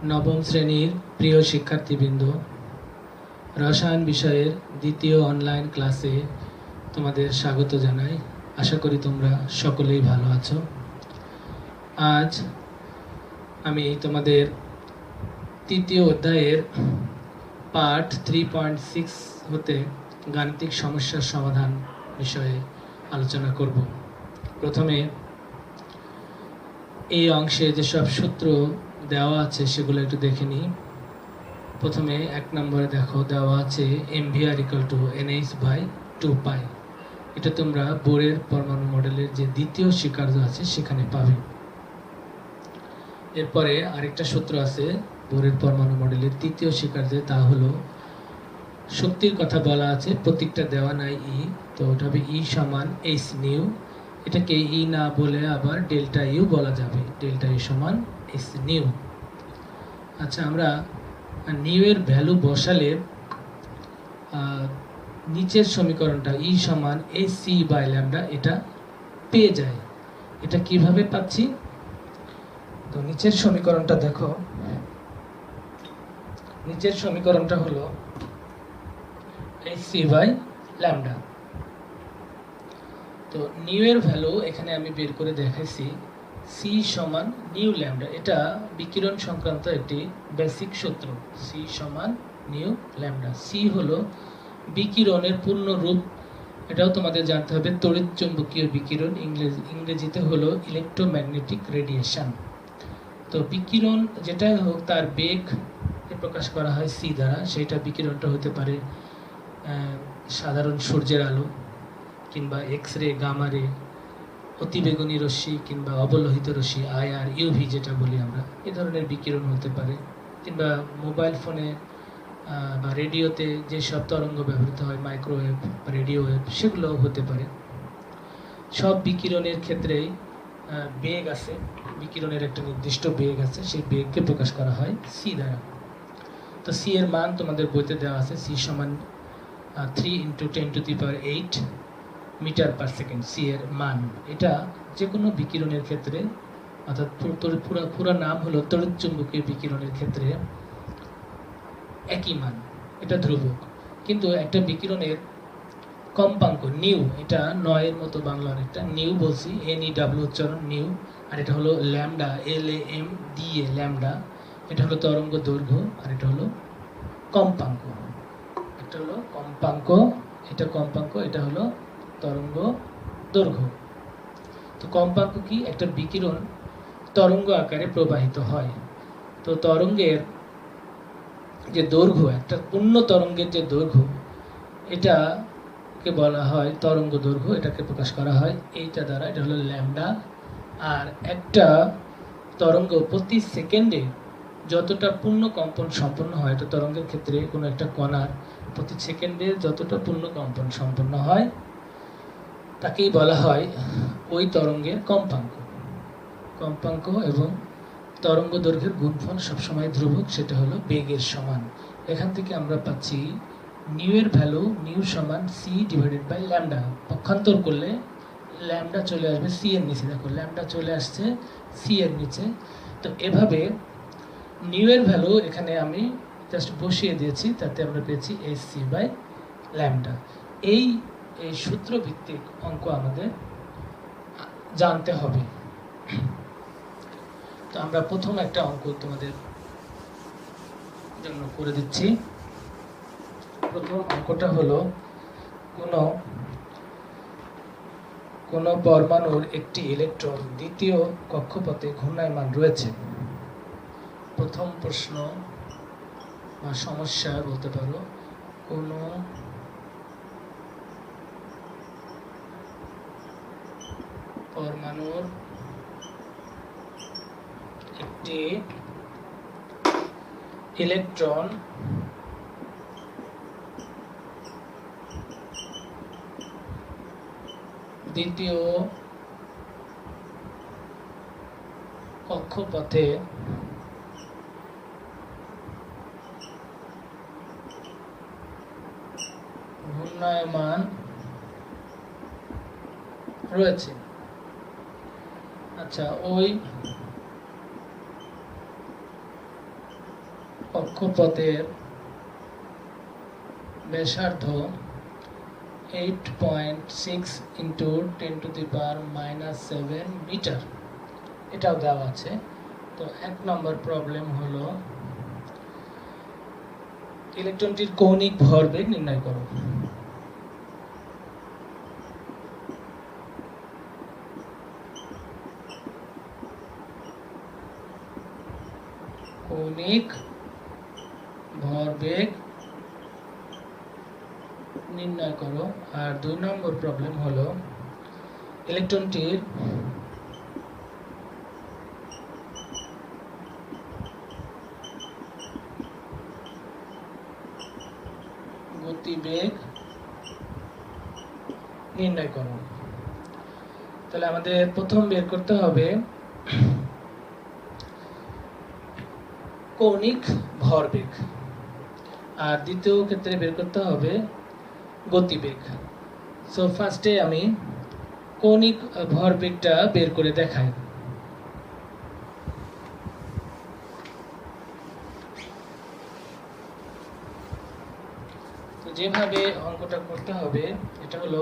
নবম শ্রেণীর প্রিয় শিক্ষার্থীবৃন্দ, রসায়ন বিষয়ের দ্বিতীয় অনলাইন ক্লাসে তোমাদের স্বাগত জানাই। আশা করি তোমরা সকলেই ভালো আছো। আজ আমি তোমাদের তৃতীয় অধ্যায়ের পার্ট 3.6 হতে গাণিতিক সমস্যার সমাধান বিষয়ে আলোচনা করব। প্রথমে এই অংশে যেসব সূত্র দেওয়া আছে সেগুলো একটু দেখে নিই। প্রথমে 1 নম্বরে দেখো দেওয়া আছে mvr = nh/2π। এটা তোমরা বোরের পরমাণু মডেলের যে দ্বিতীয় স্বীকার্য আছে সেখানে পাবে। এরপরে আরেকটা সূত্র আছে বোরের পরমাণু মডেলের তৃতীয় স্বীকার্যে, তা হলো শক্তির কথা বলা আছে, প্রতীকটা দেওয়া নাই ই, তো ওটা হবে E = h নিউ। এটাকে ই না বলে আবার ডেল্টা ইউ বলা যাবে, ডেল্টা ইউ = h নিউ। আচ্ছা, আমরা নিউ এর ভ্যালু বসালে নিচের সমীকরণটা E = hc/λ এটা পেয়ে যায়। এটা কিভাবে পাচ্ছি? তো নিচের সমীকরণটা দেখো, নিচের সমীকরণটা হলো hc/λ। তো নিউ এর ভ্যালু এখানে আমি বের করে দেখাইছি, c = নিউ ল্যামডা। এটা বিকিরণ সংক্রান্ত একটি বেসিক সূত্র, c = নিউ ল্যামডা। c হলো বিকিরণের পূর্ণ রূপ, এটাও তোমাদের জানতে হবে। তড়িৎ চুম্বকীয় বিকিরণ ইংরেজিতে হলো ইলেকট্রোম্যাগনেটিক রেডিয়েশন। তো বিকিরণ যেটাই হোক তার বেগ প্রকাশ করা হয় c দ্বারা। সেটা বিকিরণটা হতে পারে সাধারণ সূর্যের আলো, কিংবা এক্স রে, গামা রে, অতিবেগুনি রশ্মি, কিংবা অবলোহিত রশ্মি IR UV যেটা বলি আমরা, এই ধরনের বিকিরণ হতে পারে। কিংবা মোবাইল ফোনে বা রেডিওতে যেসব তরঙ্গ ব্যবহৃত হয়, মাইক্রোওয়েভ, রেডিও ওয়েভ, সেগুলোও হতে পারে। সব বিকিরণের ক্ষেত্রেই বেগ আছে, বিকিরণের একটা নির্দিষ্ট বেগ আছে, সেই বেগকে প্রকাশ করা হয় c দ্বারা। তো c এর মান তোমাদের বইতে দেওয়া আছে, c = 3 × 10⁸ metre per second. c এর মান এটা যে কোনো বিকিরণের ক্ষেত্রে, অর্থাৎ পুরো নাম হলো তড়িৎ চুম্বকীয় বিকিরণের ক্ষেত্রে একই মান, এটা ধ্রুবক। কিন্তু একটা বিকিরণের কম্পাঙ্ক নিউ, এটা নয়ের মতো বাংলা অনেকটা, নিউ বলছি, NEW উচ্চারণ, নিউ। আর এটা হলো ল্যামডা, LAMDA, ল্যামডা। এটা হলো তরঙ্গ দৈর্ঘ্য, আর এটা হলো কম্পাঙ্ক। এটা হলো কম্পাঙ্ক, এটা কম্পাঙ্ক, এটা হলো তরঙ্গ দৈর্ঘ্য। তো কম্পাঙ্ক কি? একটা বিকিরণ তরঙ্গ আকারে প্রবাহিত হয়। তো তরঙ্গের যে দৈর্ঘ্য, একটা পূর্ণ তরঙ্গের যে দৈর্ঘ্য, এটাকে বলা হয় তরঙ্গ দৈর্ঘ্য। এটাকে প্রকাশ করা হয় এইটা দ্বারা, এটা হলো ল্যামডা। আর একটা তরঙ্গ প্রতি সেকেন্ডে যতটা পূর্ণ কম্পন সম্পন্ন হয়, এটা তরঙ্গের ক্ষেত্রে কোনো একটা কণার প্রতি সেকেন্ডে যতটা পূর্ণ কম্পন সম্পন্ন হয় তাকেই বলা হয় ওই তরঙ্গের কম্পাঙ্ক। কম্পাঙ্ক এবং তরঙ্গ দৈর্ঘ্যের গুণফল সবসময় ধ্রুবক, সেটা হলো বেগের সমান। এখান থেকে আমরা পাচ্ছি নিউ এর ভ্যালু, নিউ = c/λ। পক্ষান্তর করলে ল্যামডা চলে আসবে c এর নিচে। দেখো ল্যামডা চলে আসছে c এর নিচে। তো এভাবে নিউ এর ভ্যালু এখানে আমি জাস্ট বসিয়ে দিয়েছি, তাতে আমরা পেয়েছি hc/λ। এই সূত্র ভিত্তিক অঙ্ক আমাদের জানতে হবে। তো আমরা প্রথম একটা অঙ্ক তোমাদের জন্য করে দিচ্ছি। প্রথম অঙ্কটা হলো কোন পরমাণুর একটি ইলেকট্রন দ্বিতীয় কক্ষপথে ঘূর্ণায়মান রয়েছে। প্রথম প্রশ্ন বা সমস্যা বলতে পারো, কোন পরমাণুর একটি ইলেকট্রন দ্বিতীয় কক্ষপথে ঘূর্ণায়মান রয়েছে। আচ্ছা, ওই কক্ষপথের ব্যাসার্ধ 8.6 ইন্টু 10⁻⁻7 মিটার, এটাও দেওয়া আছে। তো 1 নম্বর প্রবলেম হলো ইলেকট্রনটির কৌণিক ভরবেগ নির্ণয় করো। কৌণিক ভরবেগ নির্ণয় করো। আর 2 নম্বর প্রবলেম হলো ইলেকট্রনটির গতিবেগ নির্ণয় করো। তাহলে আমাদের প্রথম বের করতে হবে কৌণিক ভরবেগ, আর দ্বিতীয় ক্ষেত্রে বের করতে হবে গতিবেগ। সো ফার্স্টে আমি কৌণিক ভরবেগটা বের করে দেখাই। তো যেভাবে অঙ্কটা করতে হবে, এটা হলো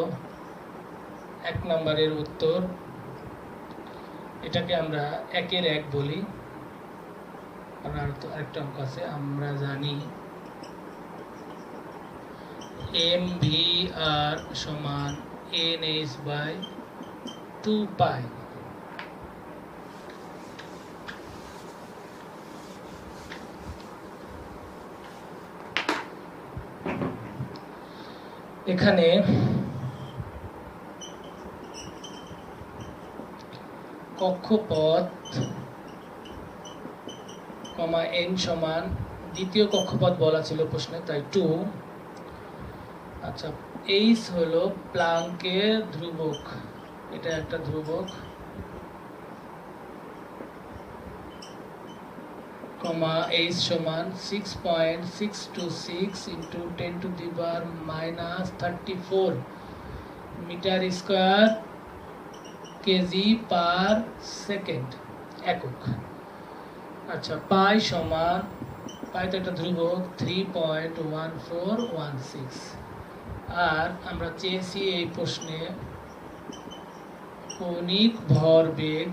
1 নম্বরের উত্তর। এটাকে আমরা 1-এর 1 বলি। আর তো আরেকটা অঙ্ক আছে, আমরা জানি mvr সমান nh/2π। এখানে কক্ষপথ n সমান, দ্বিতীয় কক্ষপথ বলা ছিল প্রশ্নে, তাই 2। আচ্ছা, h হলো প্লাঙ্কের ধ্রুবক, এটা একটা ধ্রুবক, h সমান 6.626 into 10⁻⁻34 metre square kg per second একক। আচ্ছা, পাই সমান, পাই তো একটা ধ্রুবক, 3.1416। আর আমরা চেয়েছি এই প্রশ্নে কৌণিক ভরবেগ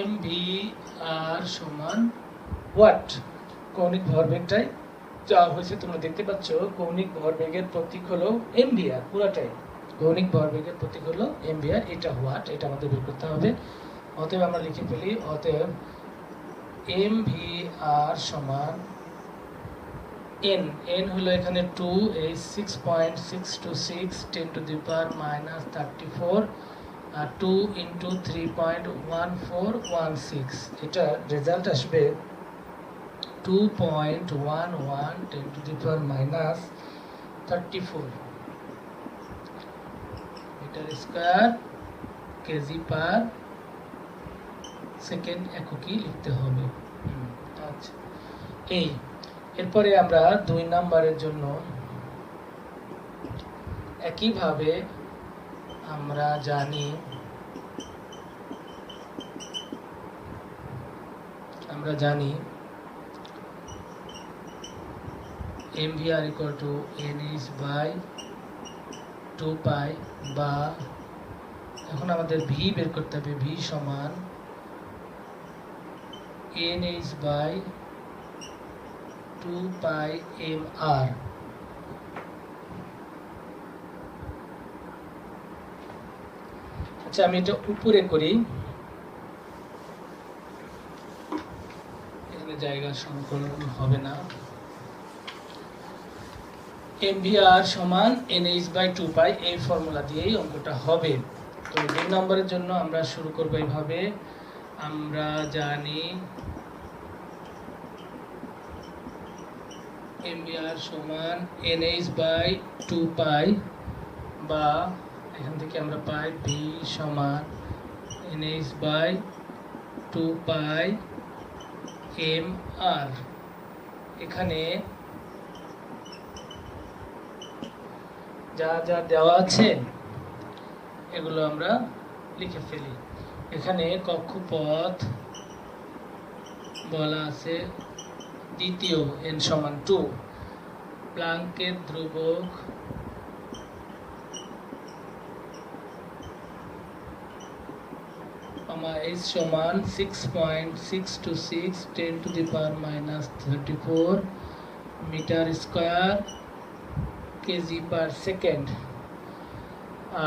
mvr সমান ওয়াট। কৌণিক ভরবেগটাই যা হয়েছে তোমরা দেখতে পাচ্ছ। কৌণিক ভরবেগের প্রতীক হলো mvr, পুরাটাই কৌণিক ভরবেগের প্রতীক হলো mvr, এটা ওয়াট, এটা আমাদের বের করতে হবে। অতএব আমরা লিখে ফেলি, অতএব mvr সমান n হলো এখানে 2, এই 6.626 10⁻⁻34 আর 2 ইন্টু 3.1416, এটা রেজাল্ট আসবে 2.11 10⁻⁻34 metre square kg per second এককই লিখতে হবে। আচ্ছা, এরপরে আমরা 2 নম্বরের জন্য একইভাবে আমরা জানি mvr equal to nh/2π, বা এখন আমাদের v বের করতে হবে, v সমান nh/2πmr। আচ্ছা, আমি এটা উপরে করি, এখানে জায়গা সংকলন হবে না। mvr সমান nh/2π, এই ফর্মুলা দিয়েই অঙ্কটা হবে। তো 2 নম্বরের জন্য আমরা শুরু করব এইভাবে। আমরা জানি mvr সমান nh/2π, বা এখান থেকে আমরা পাই v সমান nh/2πmr। এখানে যা যা দেওয়া আছে এগুলো আমরা লিখে ফেলি। এখানে কক্ষপথ বলা আছে দ্বিতীয় n সমান 2, প্লাঙ্কের ধ্রুবক h সমান 6.626 10 to the power minus 34 metre square kg per second.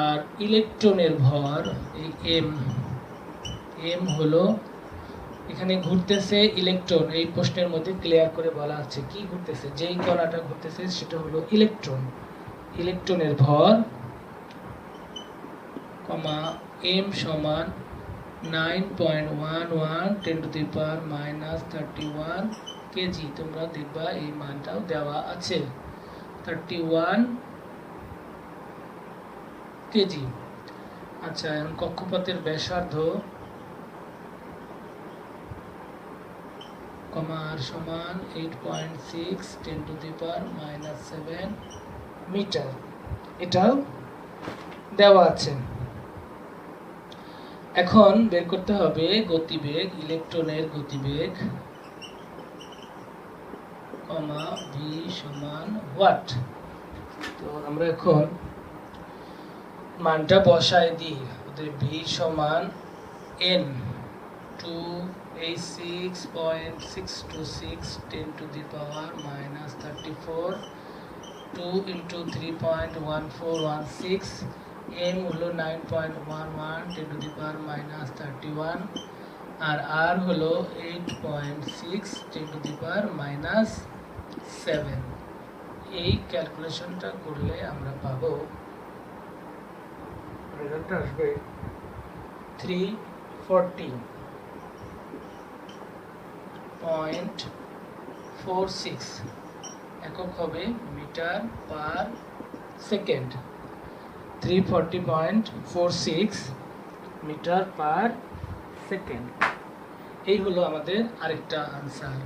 আর ইলেকট্রনের ভর এই m হলো এখানে ঘুরতেছে ইলেকট্রন। এই প্রশ্নের মধ্যে ক্লিয়ার করে বলা আছে কি ঘুরতেছে, যেই কণাটা ঘুরতেছে সেটা হলো ইলেকট্রন। ইলেকট্রনের ভর m সমান 9.11 10 to the power minus 31 KG. তোমরা দেখবা এই মানটাও দেওয়া আছে 31 কেজি। আচ্ছা, এখন কক্ষপথের ব্যাসার্ধ r সমান 8.6 10 to the power minus 7 metre, এটাও দেওয়া আছে। এখন বের করতে হবে গতিবেগ, ইলেকট্রনের গতিবেগ, v সমান ওয়াট। তো আমরা এখন মানটা বসায় দিই। v সমান n 286.626 10 to the power minus 34 2 into 3.1416, m হলো 9.11 10 to the power minus 31 R r হলো 8.6 10 to the power minus 7। এই ক্যালকুলেশনটা করলে আমরা পাবো, রেজাল্ট আসবে 340.46, একক হবে metre per second. 340.46 metre per second. এই হলো আমাদের আরেকটা আনসার।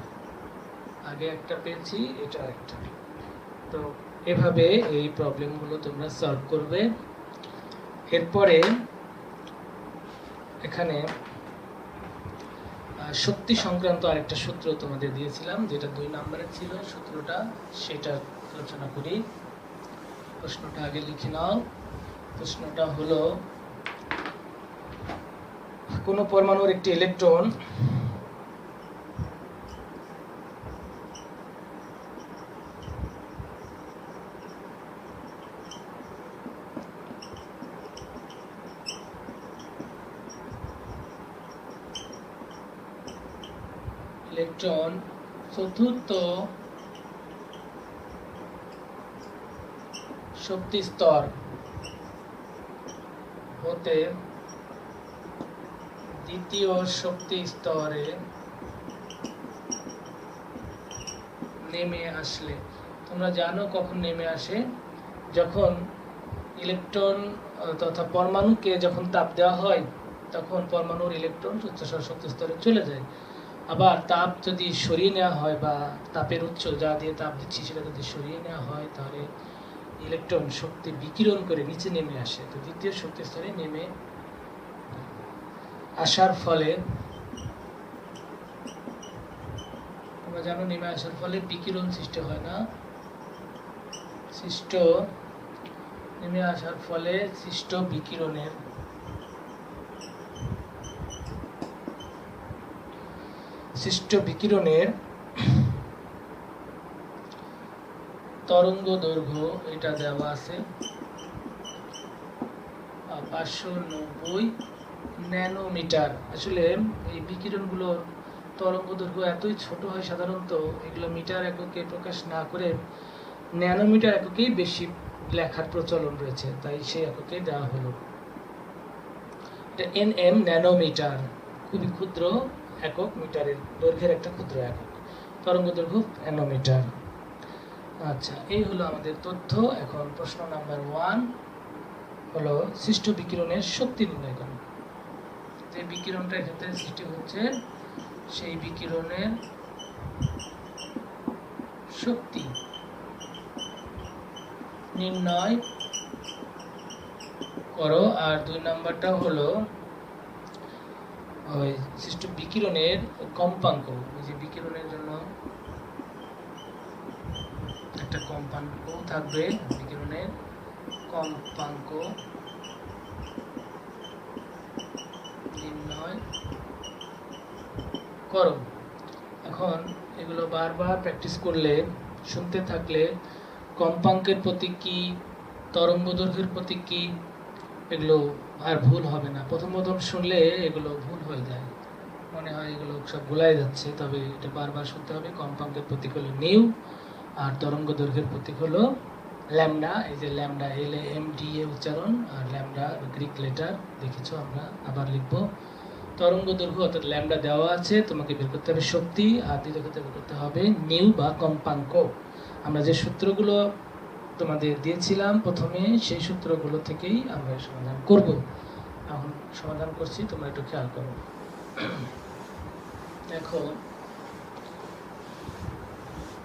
আগে একটা পেয়েছি, এটা আরেকটা। তো এভাবে এই প্রবলেমগুলো তোমরা সলভ করবে। এরপরে এখানে শক্তি সংক্রান্ত আরেকটা সূত্র তোমাদের দিয়েছিলাম, যেটা 2 নম্বরের ছিল। সূত্রটা সেটা আলোচনা করি। প্রশ্নটা আগে লিখে নাও। প্রশ্নটা হলো, কোন পরমাণুর একটি ইলেকট্রন চতুর্থ শক্তি স্তর হতে দ্বিতীয় শক্তি স্তরে নেমে আসলে, তোমরা জানো কখন নেমে আসে, যখন ইলেকট্রন তথা পরমাণুকে যখন তাপ দেওয়া হয় তখন পরমাণুর ইলেকট্রন উচ্চতর শক্তি স্তরে চলে যায়। আবার তাপ যদি সরিয়ে নেওয়া হয় বা তাপের উৎস যা দিয়ে তাপ দিচ্ছি সেটা যদি সরিয়ে নেওয়া হয় তাহলে ইলেকট্রন শক্তি বিকিরণ করে নিচে নেমে আসে। তো দ্বিতীয় শক্তি স্তরে নেমে আসার ফলে তোমরা জানো নেমে আসার ফলে বিকিরণ সৃষ্টি হয় না, নেমে আসার ফলে সৃষ্ট বিকিরণের তরঙ্গ দৈর্ঘ্য এটা দেওয়া আছে 590 ন্যানোমিটার। আসলে এই বিকিরণগুলোর তরঙ্গ দৈর্ঘ্য এতই ছোট হয় সাধারণত, এগুলো মিটার এককে প্রকাশ না করে ন্যানোমিটার এককেই বেশি লেখার প্রচলন রয়েছে, তাই সেই এককে দেওয়া হলো। এটা nm ন্যানোমিটার, খুবই ক্ষুদ্র একক, মিটারের দৈর্ঘ্যের একটা ক্ষুদ্র একক, তরঙ্গ দৈর্ঘ্য ন্যানোমিটার। আচ্ছা, এই হলো আমাদের তথ্য। এখন প্রশ্ন নাম্বার 1 হলো সৃষ্ট বিকিরণের শক্তি নির্ণয় করো। যে বিকিরণটা এক্ষেত্রে সৃষ্টি হচ্ছে সেই বিকিরণের শক্তি নির্ণয় করো। আর 2 নাম্বারটা হলো ওই সৃষ্ট বিকিরণের কম্পাঙ্ক, ওই যে বিকিরণের জন্য একটা কম্পাঙ্ক থাকবে, বিকিরণের কম্পাঙ্ক নির্ণয় করো। এখন এগুলো বারবার প্র্যাকটিস করলে, শুনতে থাকলে কম্পাঙ্কের প্রতীক কি, তরঙ্গ দৈর্ঘ্যের প্রতীক কি, এগুলো আর ভুল হবে না। প্রথম শুনলে এগুলো ভুল হয়ে যায়, মনে হয় এগুলো সব ভুলাই যাচ্ছে, তবে এটা বারবার শুনতে হবে। কম্পাঙ্কের প্রতীক হলো নিউ, আর তরঙ্গ দৈর্ঘ্যের প্রতীক হলো ল্যামডা। এই যে ল্যামডা, LAMDA উচ্চারণ, আর ল্যামডা গ্রিক লেটার দেখেছো, আমরা আবার লিখবো। তরঙ্গ দৈর্ঘ্য অর্থাৎ ল্যামডা দেওয়া আছে, তোমাকে বের করতে হবে শক্তি, আর দ্বিতীয় ক্ষেত্রে বের করতে হবে নিউ বা কম্পাঙ্ক। আমরা যে সূত্রগুলো তোমাদের দিয়েছিলাম প্রথমে, সেই সূত্রগুলো থেকেই আমরা সমাধান করব। এখন সমাধান করছি, তোমরা একটু খেয়াল করো। দেখো,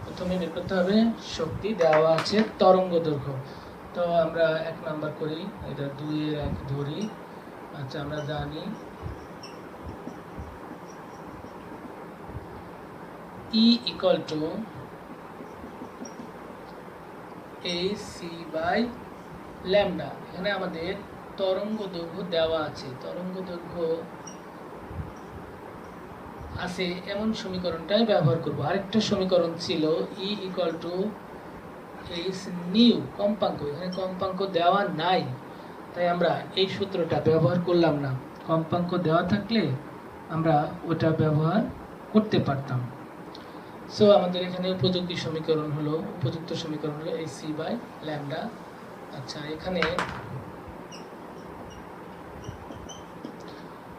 প্রথমে বের করতে হবে শক্তি, দেওয়া আছে তরঙ্গ দৈর্ঘ্য। তো আমরা 1 নাম্বার করি, এটা 2 এর 1 ধরি। আচ্ছা, আমরা জানি E equal to AC by lambda। এখানে আমাদের তরঙ্গ দৈর্ঘ্য দেওয়া আছে, তরঙ্গ দৈর্ঘ্য আছে এমন সমীকরণটাই ব্যবহার করব। আরেকটা সমীকরণ ছিল E equal to H new কম্পাঙ্ক। এখানে কম্পাঙ্ক দেওয়া নাই, তাই আমরা এই সূত্রটা ব্যবহার করলাম না। কম্পাঙ্ক দেওয়া থাকলে আমরা ওটা ব্যবহার করতে পারতাম। সো আমাদের এখানে উপযুক্ত সমীকরণ হলো AC বাই ল্যামডা। আচ্ছা,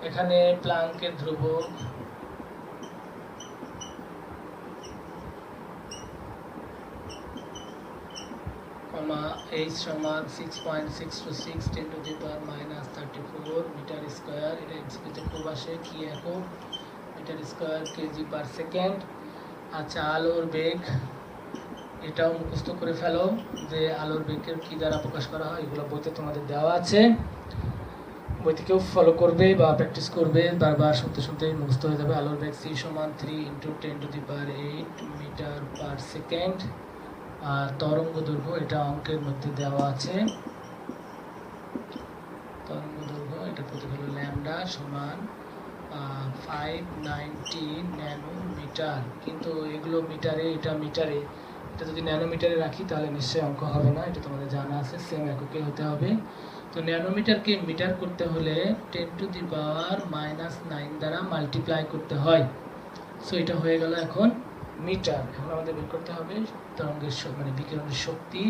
এখানে প্লাঙ্কের ধ্রুবক H সমান 6.626 10 to the power minus 34 metre square. এটা এক্সিকিউটিভ প্রবাসে কি একক, metre square kg per second. আচ্ছা, আলোর বেগ, এটাও মুখস্থ করে ফেলো যে আলোর বেগের কি দ্বারা প্রকাশ করা হয়। এগুলো বইতে তোমাদের দেওয়া আছে, বই থেকেও ফলো করবে বা প্র্যাকটিস করবে, বারবার শুনতে শুনতে মুখস্থ হয়ে যাবে। আলোর বেগ C সমান 3 × 10 to the power 8 metre per second. আর তরঙ্গ দৈর্ঘ্য, এটা অঙ্কের মধ্যে দেওয়া আছে। তরঙ্গ দৈর্ঘ্য, এটা প্রতীক হলো ল্যামডা সমান 590 ন্যানোমিটার। কিন্তু এগুলো মিটারে, এটা মিটারে, এটা যদি ন্যানোমিটারে রাখি তাহলে নিশ্চয়ই অঙ্ক হবে না, এটা তোমাদের জানা আছে, সেম এককে হতে হবে। তো ন্যানোমিটারকে মিটার করতে হলে 10 to the power -9 দ্বারা মাল্টিপ্লাই করতে হয়। সো এটা হয়ে গেল এখন মিটার। এখন আমাদের বের করতে হবে তরঙ্গের মানে বিকিরণের শক্তি,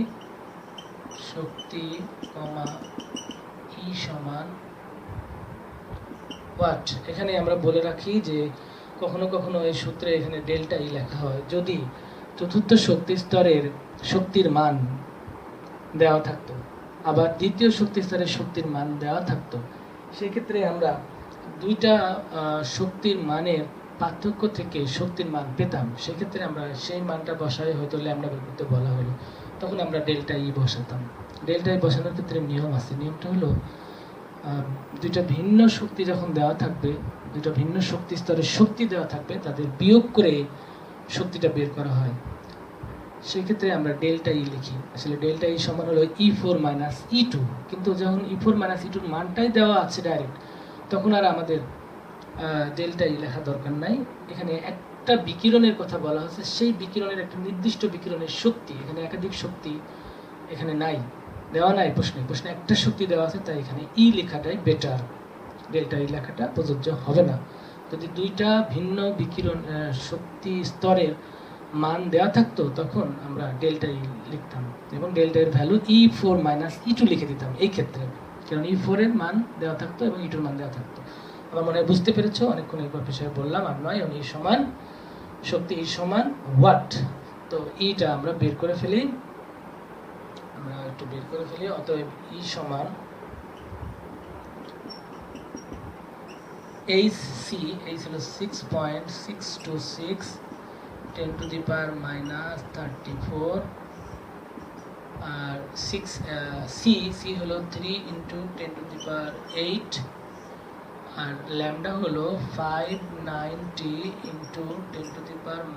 E সমান ওয়াট। এখানে আমরা বলে রাখি যে কখনো কখনো এই সূত্রে এখানে ডেল্টা ই লেখা হয় যদি চতুর্থ শক্তি স্তরের শক্তির মান দেওয়া থাকতো, আবার দ্বিতীয় শক্তি স্তরের শক্তির মান দেওয়া থাকতো। সেক্ষেত্রে আমরা দুইটা শক্তির মানের পার্থক্য থেকে শক্তির মান পেতাম। সেক্ষেত্রে আমরা সেই মানটা বসাই, হয়তো ল্যামডা বের করতে বলা হলো, তখন আমরা ডেল্টা ই বসাতাম। ডেল্টা ই বসানোর ক্ষেত্রে নিয়ম আছে। নিয়মটা হলো দুইটা ভিন্ন শক্তি যখন দেওয়া থাকবে, দুইটা ভিন্ন শক্তি স্তরের শক্তি দেওয়া থাকবে, তাদের বিয়োগ করে শক্তিটা বের করা হয়। সেক্ষেত্রে আমরা ডেল্টা ই লিখি। আসলে ডেল্টা ই সমান হলো E4 - E2, কিন্তু যখন E4 - E2 মানটাই দেওয়া আছে ডাইরেক্ট, তখন আর আমাদের ডেল্টা ই লেখা দরকার নাই। এখানে একটা বিকিরণের কথা বলা হচ্ছে, সেই বিকিরণের একটা নির্দিষ্ট বিকিরণের শক্তি, এখানে একাধিক শক্তি এখানে নাই, দেওয়া নাই প্রশ্নে একটা শক্তি দেওয়া আছে, তাই এখানে ই লেখাটাই বেটার, ডেল্টা ই লেখাটা প্রযোজ্য হবে না। যদি দুইটা ভিন্ন বিকিরণ শক্তি স্তরের মান দেওয়া থাকতো তখন আমরা ডেল্টা ই লিখতাম এবং ডেল্টা এর ভ্যালু E4 - E2 লিখে দিতাম এই ক্ষেত্রে, কারণ E4 এর মান দেওয়া থাকতো এবং E2 এর মান দেওয়া থাকতো। আমার মনে হয় বুঝতে পেরেছো, অনেকক্ষণ একবার বিষয়ে বললাম আর নয়। এবং E সমান শক্তি, E সমান ওয়াট। তো ইটা আমরা বের করে ফেলি, অতএব E সমান HC, এই ছিল 6.626 10 to the power -34, R 6 C হলো 3 × 10 to the power 8, আর ল্যামডা হলো 590 ইন্টু 10⁻⁹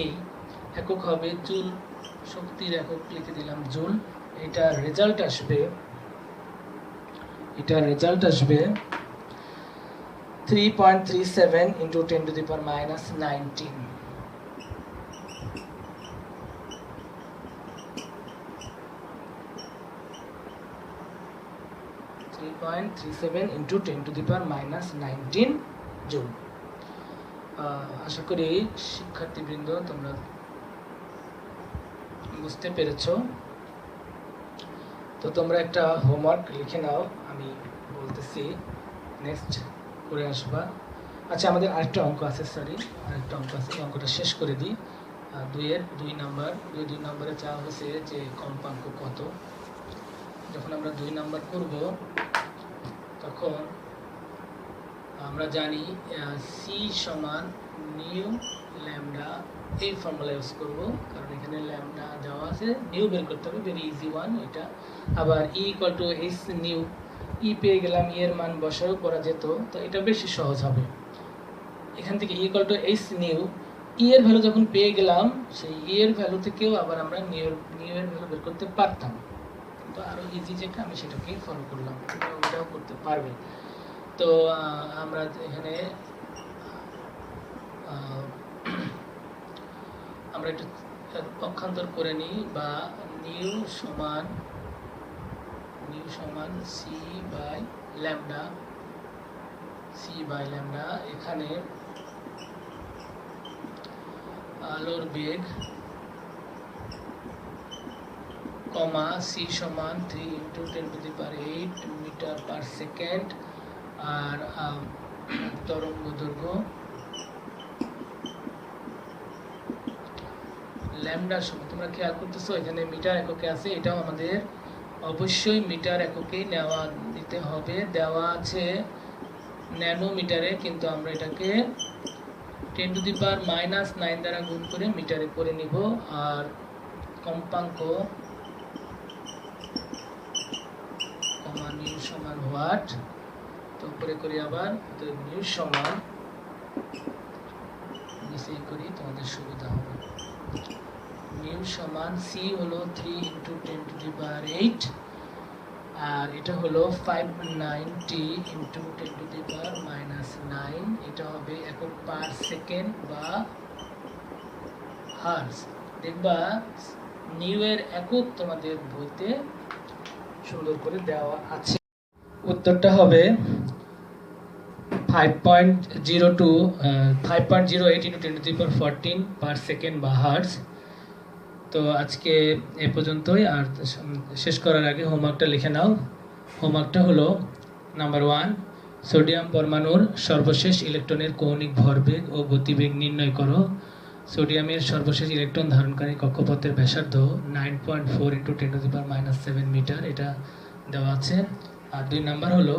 এই একক হবে জুল, শক্তির একক লিখে দিলাম জুল। এটা রেজাল্ট আসবে 3.37 ইন্টু 10⁻⁹ 3.37 ইন্টু 10⁻⁹ জুল। আশা করি শিক্ষার্থীবৃন্দ তোমরা বুঝতে পেরেছো। তো তোমরা একটা হোমওয়ার্ক লিখে নাও, আমি বলতেছি, নেক্সট করে আসবা। আচ্ছা, আমাদের আরেকটা অঙ্ক আছে, অঙ্কটা শেষ করে দিই। 2 নম্বরে চাওয়া হয়েছে যে কম্পাঙ্ক কত। যখন আমরা 2 নাম্বার করব তখন আমরা জানি সি সমান নিউ ল্যামডা, এই ফর্মুলা ইউজ করব, কারণ এখানে ল্যামডা দেওয়া আছে, নিউ বের করতে হবে, ভেরি ইজি ওয়ান এটা। আবার E equal to H nu, E পেয়ে গেলাম, ই এর মান বসায়ও করা যেত, তো এটা বেশি সহজ হবে। এখান থেকে E equal to H nu, E এর ভ্যালু যখন পেয়ে গেলাম, সেই ই এর ভ্যালু থেকেও আবার আমরা নিউ এর ভ্যালু বের করতে পারতাম, তো আরও ইজি যেটা আমি সেটাকেই ফলো করলাম, ওটাও করতে পারবে। তো আমরা এখানে আমরা একটু পক্ষান্তর করে নিই, বা নিউ সমান সি বাই ল্যামডা, এখানে আলোর বেগ কমা সি সমান 3 ইন্টু 10⁸ মিটার পার সেকেন্ড, আর তরঙ্গ দৈর্ঘ্য ল্যামডার সমান, তোমরা খেয়াল করতেছো এখানে মিটার এককে আছে, এটাও আমাদের অবশ্যই মিটার এককেই নিতে হবে। দেওয়া আছে ন্যানোমিটারে, কিন্তু আমরা এটাকে 10⁻⁹ দ্বারা গুণ করে মিটারে করে নিব। আর কম্পাঙ্ক নিউ সমান ওয়াট, তো করে করি আবার, তো নিউ সমান নিচে করি, তোমাদের সুবিধা হবে। নিউ সমান সি হলো 3 ইন্টু 10⁸, আর এটা হলো 590 ইন্টু 10⁻⁹, এটা হবে একক পার সেকেন্ড বা হার্জ। দেখবা নিউ এর একক তোমাদের বইতে সুন্দর করে দেওয়া আছে। উত্তরটা হবে 5.08 ইন্টু 10⁻14 পার সেকেন্ড বা হার্জ। তো আজকে এ পর্যন্তই। আর শেষ করার আগে হোমওয়ার্কটা লিখে নাও। হোমওয়ার্কটা হলো নাম্বার 1, সোডিয়াম পরমাণুর সর্বশেষ ইলেকট্রনের কৌণিক ভরবেগ ও গতিবেগ নির্ণয় করো। সোডিয়ামের সর্বশেষ ইলেকট্রন ধারণকারী কক্ষপথের ব্যাসার্ধ 9.4 ইন্টু 10⁻⁷ মিটার, এটা দেওয়া আছে। আর 2 নাম্বার হলো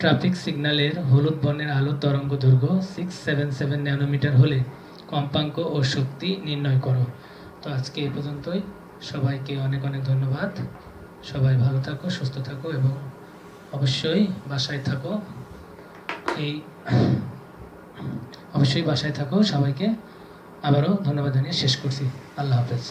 ট্রাফিক সিগন্যালের হলুদ বর্ণের আলোর তরঙ্গ দৈর্ঘ্য 677 ন্যানোমিটার হলে কম্পাঙ্ক ও শক্তি নির্ণয় করো। তো আজকে এই পর্যন্তই। সবাইকে অনেক অনেক ধন্যবাদ। সবাই ভালো থাকো, সুস্থ থাকো এবং অবশ্যই বাসায় থাকো। সবাইকে আবারও ধন্যবাদ জানিয়ে শেষ করছি। আল্লাহ হাফেজ।